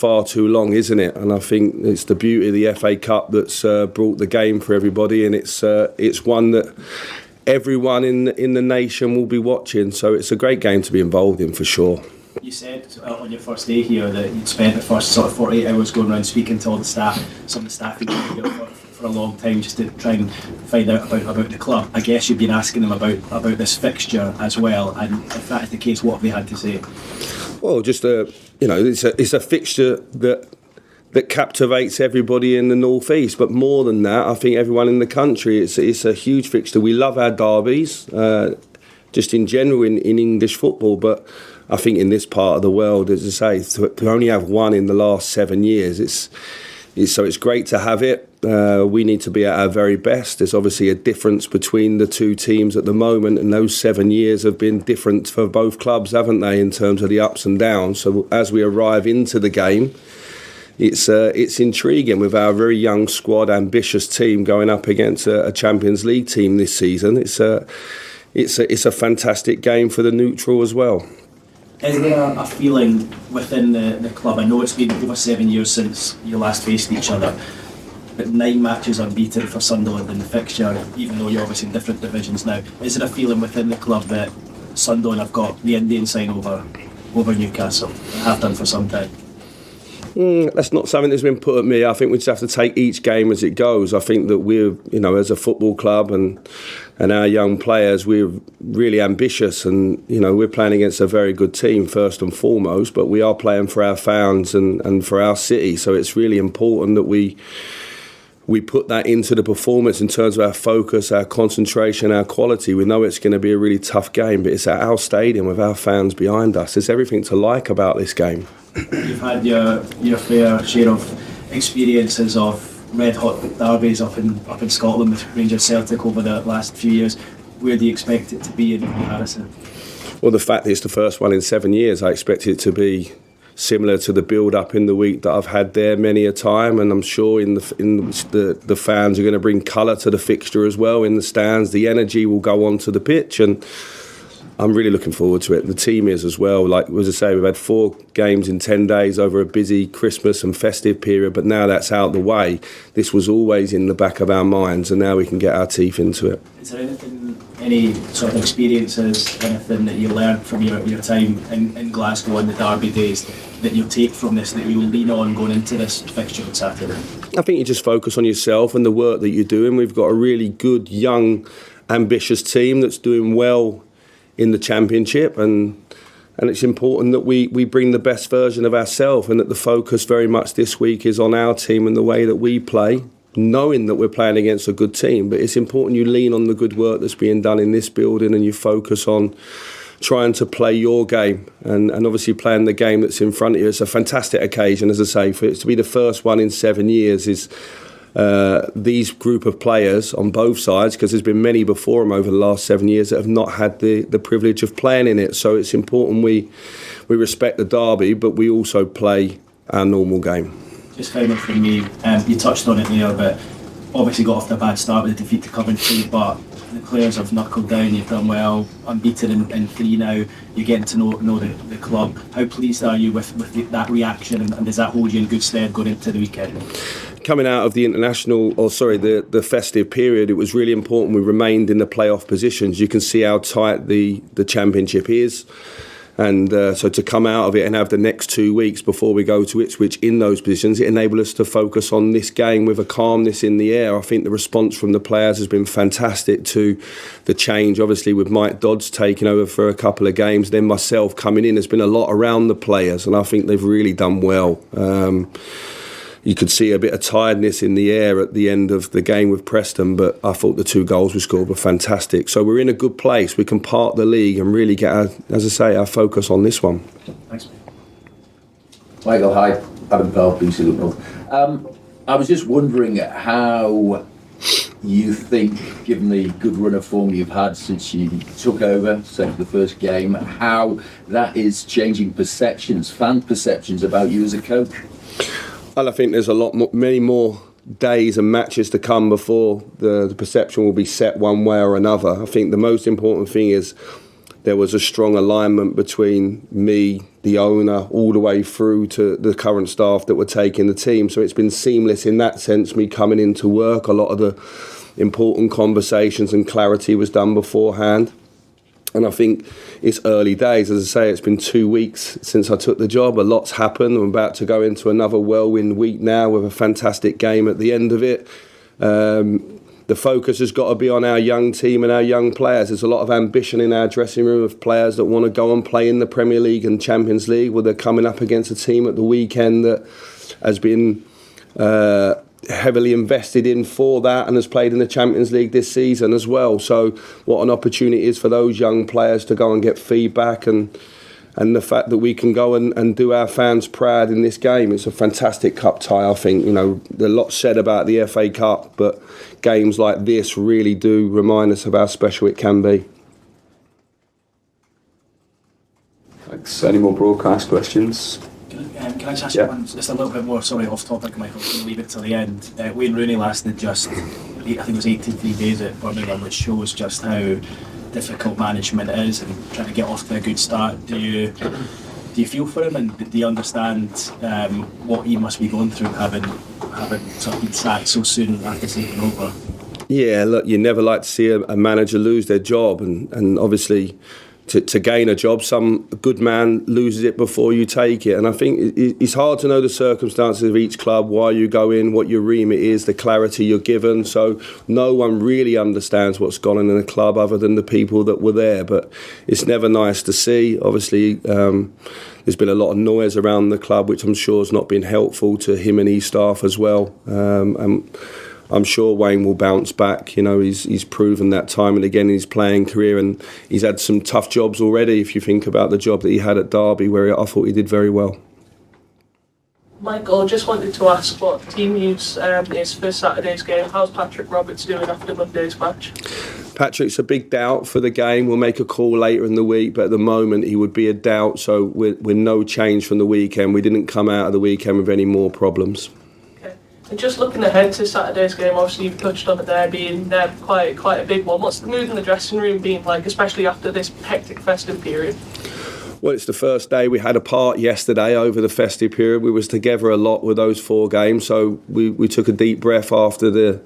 far too long, isn't it? And I think it's the beauty of the FA Cup that's brought the game for everybody, and it's one that everyone in the nation will be watching. So it's a great game to be involved in for sure. You said on your first day here that you'd spent the first sort of 48 hours going around speaking to all the staff, some of the staff who've been here for a long time, just to try and find out about the club. I guess you've been asking them about this fixture as well, and if that is the case, what have they had to say? Well, just it's a fixture that captivates everybody in the North East, but more than that, I think everyone in the country. It's a huge fixture. We love our derbies, just in general in English football, but I think in this part of the world, as I say, to only have one in the last 7 years, it's great to have it. We need to be at our very best. There's obviously a difference between the two teams at the moment, and those 7 years have been different for both clubs, haven't they, in terms of the ups and downs. So as we arrive into the game, it's intriguing with our very young squad, ambitious team going up against a Champions League team this season. It's a fantastic game for the neutral as well. Is there a feeling within the club? I know it's been over 7 years since you last faced each other, but 9 matches unbeaten for Sunderland in the fixture, even though you're obviously in different divisions now. Is there a feeling within the club that Sunderland have got the Indian sign over Newcastle, and have done for some time? That's not something that's been put at me. I think we just have to take each game as it goes. I think that we're, as a football club and our young players, we're really ambitious, and we're playing against a very good team first and foremost, but we are playing for our fans and for our city. So it's really important that we put that into the performance in terms of our focus, our concentration, our quality. We know it's going to be a really tough game, but it's at our stadium with our fans behind us. There's everything to like about this game. You've had your fair share of experiences of red hot derbies up in Scotland with Rangers Celtic over the last few years. Where do you expect it to be in comparison? Well, the fact that it's the first one in 7 years, I expect it to be similar to the build-up in the week that I've had there many a time, and I'm sure the fans are going to bring colour to the fixture as well in the stands. The energy will go onto the pitch, and I'm really looking forward to it. The team is as well. Like as I say, we've had 4 games in 10 days over a busy Christmas and festive period, but now that's out the way. This was always in the back of our minds, and now we can get our teeth into it. Is there any sort of experiences, anything that you learned from your time in Glasgow in the derby days that you'll take from this, that you'll lean on going into this fixture on Saturday? I think you just focus on yourself and the work that you're doing. We've got a really good, young, ambitious team that's doing well in the Championship, and it's important that we bring the best version of ourselves, and that the focus very much this week is on our team and the way that we play, knowing that we're playing against a good team. But it's important you lean on the good work that's being done in this building, and you focus on trying to play your game and obviously playing the game that's in front of you. It's a fantastic occasion, as I say, for it to be the first one in 7 years. Is these group of players on both sides, because there's been many before them over the last 7 years that have not had the privilege of playing in it. So it's important we respect the derby, but we also play our normal game. Just finally from me, you touched on it there, but obviously got off to a bad start with the defeat to Coventry, but the players have knuckled down. You've done well, unbeaten in 3 now. You're getting to know the club. How pleased are you with that reaction, and does that hold you in good stead going into the weekend? Coming out of the festive period, it was really important we remained in the playoff positions. You can see how tight the Championship is. And so to come out of it and have the next 2 weeks before we go to Ipswich in those positions, it enabled us to focus on this game with a calmness in the air. I think the response from the players has been fantastic to the change. Obviously, with Mike Dodds taking over for a couple of games, then myself coming in, there's been a lot around the players, and I think they've really done well. You could see a bit of tiredness in the air at the end of the game with Preston, but I thought the 2 goals we scored were fantastic. So we're in a good place. We can park the league and really get, our focus on this one. Thanks. Michael, hi. Adam Pell, BC Liverpool. I was just wondering how you think, given the good run of form you've had since you took over, say for the first game, how that is changing perceptions, fan perceptions about you as a coach? Well, I think there's many more days and matches to come before the perception will be set one way or another. I think the most important thing is there was a strong alignment between me, the owner, all the way through to the current staff that were taking the team. So it's been seamless in that sense, me coming into work. A lot of the important conversations and clarity was done beforehand. And I think it's early days. As I say, it's been 2 weeks since I took the job. A lot's happened. I'm about to go into another whirlwind week now with a fantastic game at the end of it. The focus has got to be on our young team and our young players. There's a lot of ambition in our dressing room of players that want to go and play in the Premier League and Champions League, where they're coming up against a team at the weekend that has been heavily invested in for that and has played in the Champions League this season as well. So what an opportunity it is for those young players to go and get feedback and the fact that we can go and do our fans proud in this game. It's a fantastic cup tie, I think. You know, there's a lot said about the FA Cup, but games like this really do remind us of how special it can be. Thanks. Any more broadcast questions? Can I just ask one just a little bit more, sorry, off topic, Michael, I'm going to leave it till the end. Wayne Rooney lasted just, I think it was 83 days at Birmingham, which shows just how difficult management is and trying to get off to a good start. Do you feel for him, and do you understand what he must be going through having sort of been sacked so soon after taking over? Yeah, look, you never like to see a manager lose their job, and obviously to gain a job, some good man loses it before you take it. And I think it's hard to know the circumstances of each club, why you go in, what your remit is, the clarity you're given. So no one really understands what's gone on in the club other than the people that were there. But it's never nice to see. Obviously, there's been a lot of noise around the club, which I'm sure has not been helpful to him and his staff as well. And I'm sure Wayne will bounce back. You know, he's proven that time and again in his playing career, and he's had some tough jobs already. If you think about the job that he had at Derby, where I thought he did very well. Michael, just wanted to ask what team use is for Saturday's game. How's Patrick Roberts doing after Monday's match? Patrick's a big doubt for the game. We'll make a call later in the week, but at the moment he would be a doubt. So we're no change from the weekend. We didn't come out of the weekend with any more problems. And just looking ahead to Saturday's game, obviously you've touched on it there being quite a big one. What's the mood in the dressing room been like, especially after this hectic festive period? Well, it's the first day. We had a part yesterday over the festive period. We was together a lot with those 4 games, so we took a deep breath after the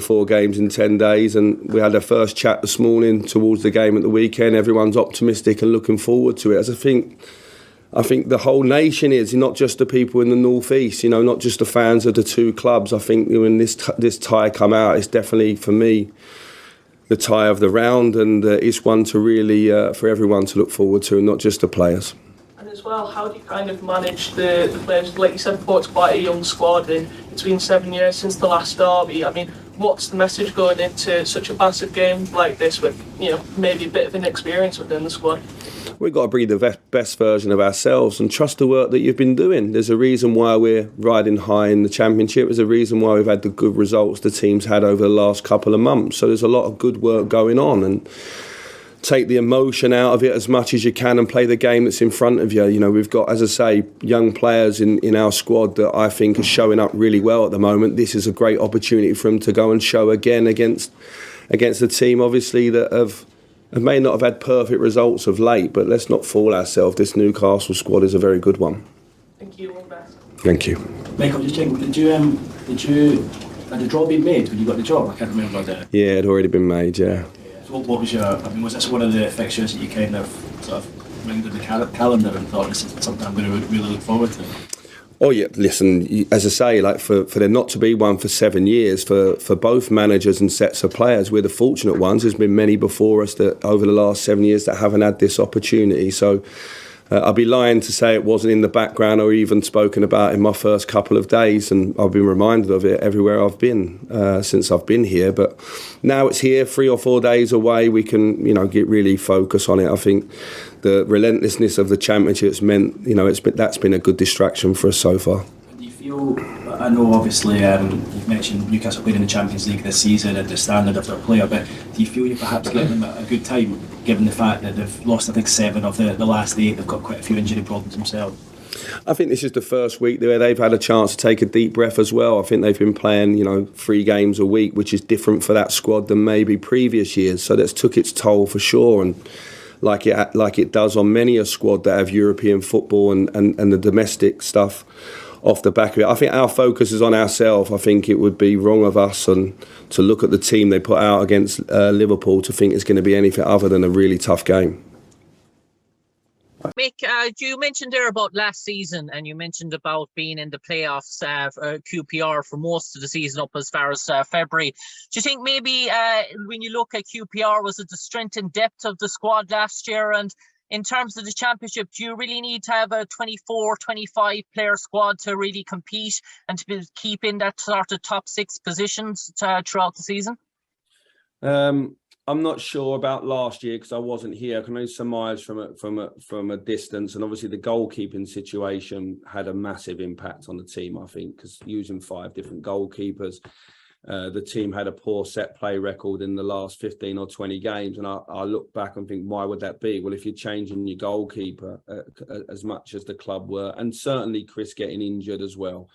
4 games in 10 days, and we had our first chat this morning towards the game at the weekend. Everyone's optimistic and looking forward to it. As I think the whole nation is, not just the people in the North East, you know, not just the fans of the 2 clubs. I think when this tie come out, it's definitely, for me, the tie of the round, and it's one to really, for everyone to look forward to, and not just the players. And as well, how do you kind of manage the players? Like you said before, it's quite a young squad, and it's been 7 years since the last derby. I mean, what's the message going into such a massive game like this with, you know, maybe a bit of inexperience within the squad? We've got to be the best version of ourselves and trust the work that you've been doing. There's a reason why we're riding high in the Championship. There's a reason why we've had the good results the team's had over the last couple of months. So there's a lot of good work going on, and take the emotion out of it as much as you can and play the game that's in front of you. You know, we've got, as I say, young players in our squad that I think are showing up really well at the moment. This is a great opportunity for them to go and show again against a team, obviously, that have may not have had perfect results of late, but let's not fool ourselves. This Newcastle squad is a very good one. Thank you, all the best. Thank you. Michael, just checking, had the draw been made when you got the job? I can't remember that. Yeah, it had already been made, yeah. So what was was this one of the fixtures that you kind of sort of ringed in the calendar and thought, this is something I'm going to really look forward to? Oh yeah, listen, as I say, like for there not to be one for 7 years, for both managers and sets of players, we're the fortunate ones. There's been many before us that over the last 7 years that haven't had this opportunity. So I'd be lying to say it wasn't in the background or even spoken about in my first couple of days, and I've been reminded of it everywhere I've been since I've been here. But now it's here, 3 or 4 days away, we can, you know, get really focus on it. I think the relentlessness of the Championship's meant, you know, that's been a good distraction for us so far. Do you feel, I know obviously you've mentioned Newcastle playing in the Champions League this season and the standard of their player, but do you feel you're perhaps getting them at a good time, given the fact that they've lost, I think, 7 of the last 8, they've got quite a few injury problems themselves? I think this is the first week where they've had a chance to take a deep breath as well. I think they've been playing, you know, 3 games a week, which is different for that squad than maybe previous years. So that's took its toll for sure. And like it does on many a squad that have European football and the domestic stuff off the back of it. I think our focus is on ourselves. I think it would be wrong of us and to look at the team they put out against Liverpool to think it's going to be anything other than a really tough game. Mick, you mentioned there about last season, and you mentioned about being in the playoffs, QPR for most of the season up as far as February. Do you think maybe when you look at QPR, was it the strength and depth of the squad last year? And in terms of the championship, do you really need to have a 24, 25 player squad to really compete and to keep in that sort of top 6 positions throughout the season? I'm not sure about last year because I wasn't here. I can only surmise from a distance, and obviously the goalkeeping situation had a massive impact on the team. I think because using 5 different goalkeepers, the team had a poor set play record in the last 15 or 20 games, and I look back and think, why would that be? Well, if you're changing your goalkeeper as much as the club were, and certainly Chris getting injured as well.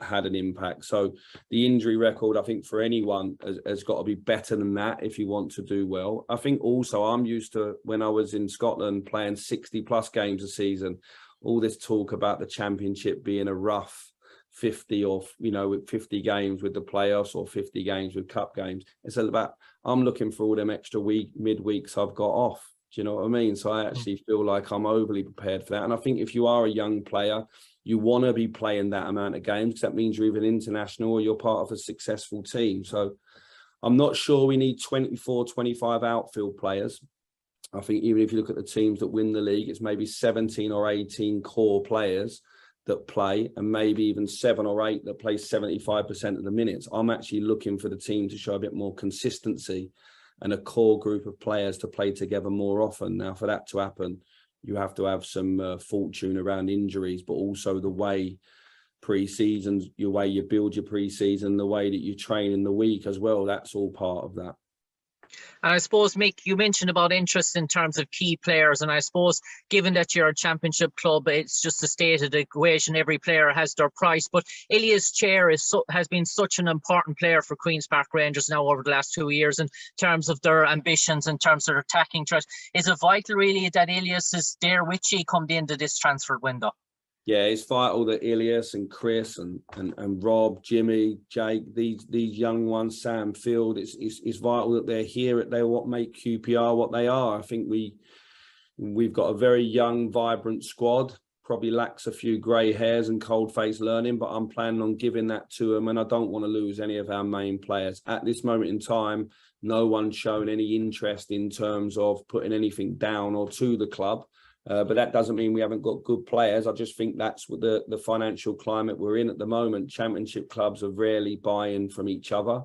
Had an impact. So the injury record, I think, for anyone has got to be better than that if you want to do well. I think also I'm used to when I was in Scotland playing 60 plus games a season, all this talk about the championship being a rough 50 or, 50 games with the playoffs or 50 games with cup games. It's about, I'm looking for all them extra midweeks I've got off. Do you know what I mean? So I actually feel like I'm overly prepared for that. And I think if you are a young player, you want to be playing that amount of games because that means you're either international or you're part of a successful team. So I'm not sure we need 24, 25 outfield players. I think even if you look at the teams that win the league, it's maybe 17 or 18 core players that play and maybe even 7 or 8 that play 75% of the minutes. I'm actually looking for the team to show a bit more consistency and a core group of players to play together more often. Now, for that to happen, you have to have some fortune around injuries, but also the way pre-seasons, your way you build your pre-season, the way that you train in the week as well. That's all part of that. And I suppose, Mick, you mentioned about interest in terms of key players. And I suppose, given that you're a championship club, it's just a stated equation. Every player has their price. But Ilias Chair has been such an important player for Queen's Park Rangers now over the last 2 years in terms of their ambitions, in terms of their attacking threat. Is it vital, really, that Ilias is there with you come the end of this transfer window? Yeah, it's vital that Ilias and Chris and Rob, Jimmy, Jake, these young ones, Sam Field, it's vital that they're here. They're what make QPR what they are. I think we've got a very young, vibrant squad. Probably lacks a few grey hairs and cold-faced learning, but I'm planning on giving that to them, and I don't want to lose any of our main players. At this moment in time, no one's shown any interest in terms of putting anything down or to the club. But that doesn't mean we haven't got good players. I just think that's what the financial climate we're in at the moment. Championship clubs are rarely buying from each other.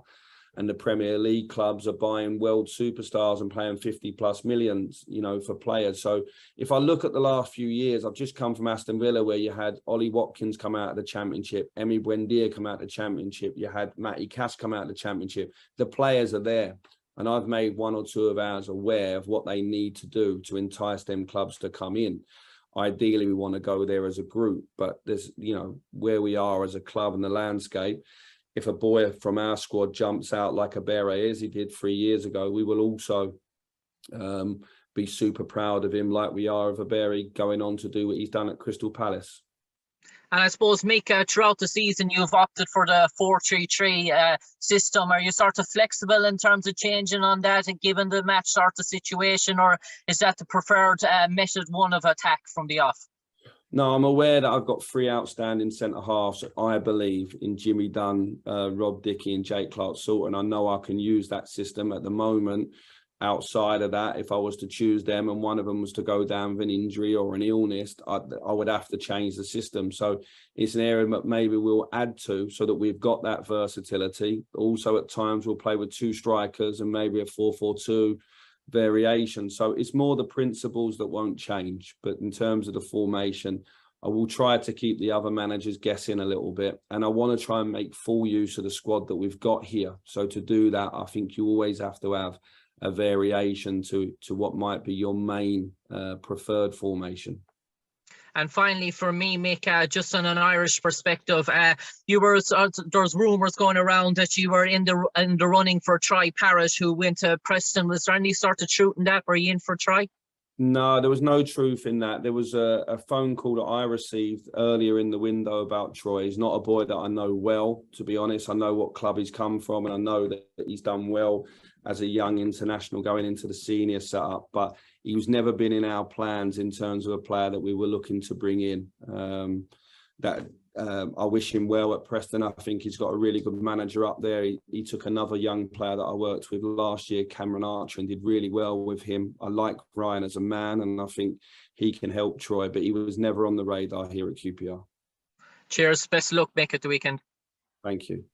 And the Premier League clubs are buying world superstars and paying 50 plus millions, for players. So if I look at the last few years, I've just come from Aston Villa where you had Ollie Watkins come out of the Championship, Emi Buendia come out of the Championship, you had Matty Cash come out of the Championship. The players are there. And I've made 1 or 2 of ours aware of what they need to do to entice them clubs to come in. Ideally, we want to go there as a group, but there's, where we are as a club and the landscape, if a boy from our squad jumps out like Abere as he did 3 years ago, we will also be super proud of him like we are of Abere going on to do what he's done at Crystal Palace. And I suppose, Mick, throughout the season, you've opted for the 4-3-3 system. Are you sort of flexible in terms of changing on that and given the match sort of situation, or is that the preferred method one of attack from the off? No, I'm aware that I've got 3 outstanding centre-halves, I believe, in Jimmy Dunn, Rob Dickey and Jake Clark-Sutton. I know I can use that system at the moment. Outside of that, if I was to choose them and one of them was to go down with an injury or an illness, I would have to change the system. So it's an area that maybe we'll add to so that we've got that versatility. Also, at times, we'll play with 2 strikers and maybe a 4-4-2 variation. So it's more the principles that won't change. But in terms of the formation, I will try to keep the other managers guessing a little bit. And I want to try and make full use of the squad that we've got here. So to do that, I think you always have to have a variation to what might be your main preferred formation. And finally, for me, Mick, just on an Irish perspective, there's rumours going around that you were in the running for Troy Parrott, who went to Preston. Was there any sort of truth in that? Were you in for Troy? No, there was no truth in that. There was a phone call that I received earlier in the window about Troy. He's not a boy that I know well, to be honest. I know what club he's come from, and I know that he's done well as a young international going into the senior setup. But he's never been in our plans in terms of a player that we were looking to bring in. I wish him well at Preston. I think he's got a really good manager up there. He took another young player that I worked with last year, Cameron Archer, and did really well with him. I like Ryan as a man, and I think he can help Troy, but he was never on the radar here at QPR. Cheers. Best of luck. Make it the weekend. Thank you.